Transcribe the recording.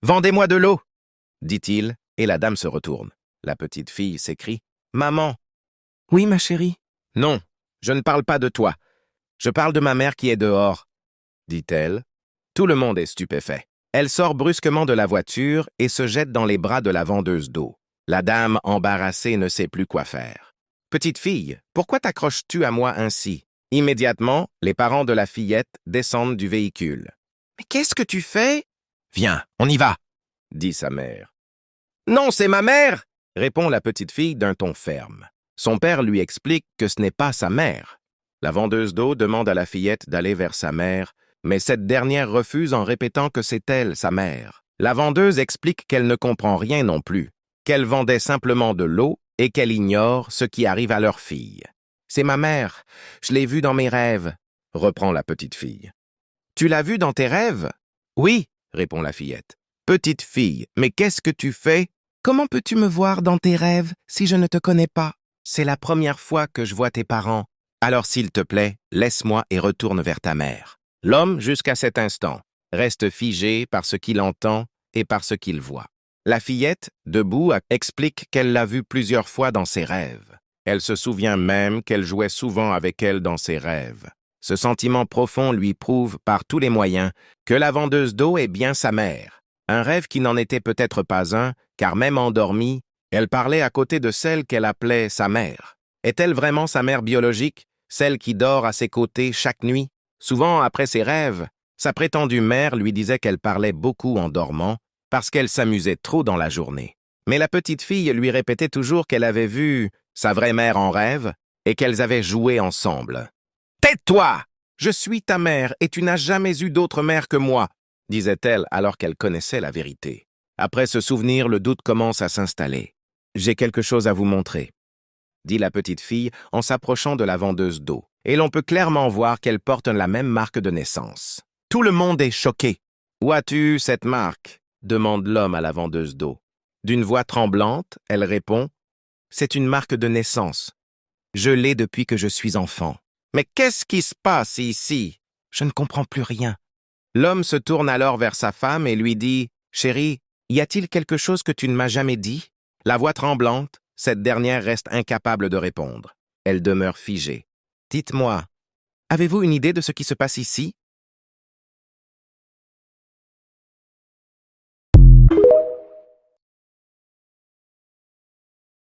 Vendez-moi de l'eau, dit-il, et la dame se retourne. La petite fille s'écrie. Maman. Oui, ma chérie. Non, je ne parle pas de toi. Je parle de ma mère qui est dehors, dit-elle. Tout le monde est stupéfait. Elle sort brusquement de la voiture et se jette dans les bras de la vendeuse d'eau. La dame, embarrassée, ne sait plus quoi faire. Petite fille, pourquoi t'accroches-tu à moi ainsi? Immédiatement, les parents de la fillette descendent du véhicule. Mais qu'est-ce que tu fais? Viens, on y va, dit sa mère. Non, c'est ma mère, répond la petite fille d'un ton ferme. Son père lui explique que ce n'est pas sa mère. La vendeuse d'eau demande à la fillette d'aller vers sa mère, mais cette dernière refuse en répétant que c'est elle, sa mère. La vendeuse explique qu'elle ne comprend rien non plus, qu'elle vendait simplement de l'eau et qu'elle ignore ce qui arrive à leur fille. C'est ma mère, je l'ai vue dans mes rêves, reprend la petite fille. Tu l'as vue dans tes rêves? Oui, répond la fillette. Petite fille, mais qu'est-ce que tu fais? Comment peux-tu me voir dans tes rêves si je ne te connais pas? C'est la première fois que je vois tes parents. Alors s'il te plaît, laisse-moi et retourne vers ta mère. L'homme, jusqu'à cet instant, reste figé par ce qu'il entend et par ce qu'il voit. La fillette, debout, explique qu'elle l'a vue plusieurs fois dans ses rêves. Elle se souvient même qu'elle jouait souvent avec elle dans ses rêves. Ce sentiment profond lui prouve par tous les moyens que la vendeuse d'eau est bien sa mère. Un rêve qui n'en était peut-être pas un, car même endormie, elle parlait à côté de celle qu'elle appelait sa mère. Est-elle vraiment sa mère biologique, celle qui dort à ses côtés chaque nuit? Souvent, après ses rêves, sa prétendue mère lui disait qu'elle parlait beaucoup en dormant parce qu'elle s'amusait trop dans la journée. Mais la petite fille lui répétait toujours qu'elle avait vu sa vraie mère en rêve et qu'elles avaient joué ensemble. « Tais-toi! Je suis ta mère et tu n'as jamais eu d'autre mère que moi !» disait-elle alors qu'elle connaissait la vérité. Après ce souvenir, le doute commence à s'installer. « J'ai quelque chose à vous montrer, » dit la petite fille en s'approchant de la vendeuse d'eau. Et l'on peut clairement voir qu'elle porte la même marque de naissance. Tout le monde est choqué. « Où as-tu cette marque ?» demande l'homme à la vendeuse d'eau. D'une voix tremblante, elle répond « C'est une marque de naissance. Je l'ai depuis que je suis enfant. » « Mais qu'est-ce qui se passe ici? Je ne comprends plus rien. » L'homme se tourne alors vers sa femme et lui dit « Chérie, y a-t-il quelque chose que tu ne m'as jamais dit ?» La voix tremblante, cette dernière reste incapable de répondre. Elle demeure figée. « Dites-moi, avez-vous une idée de ce qui se passe ici?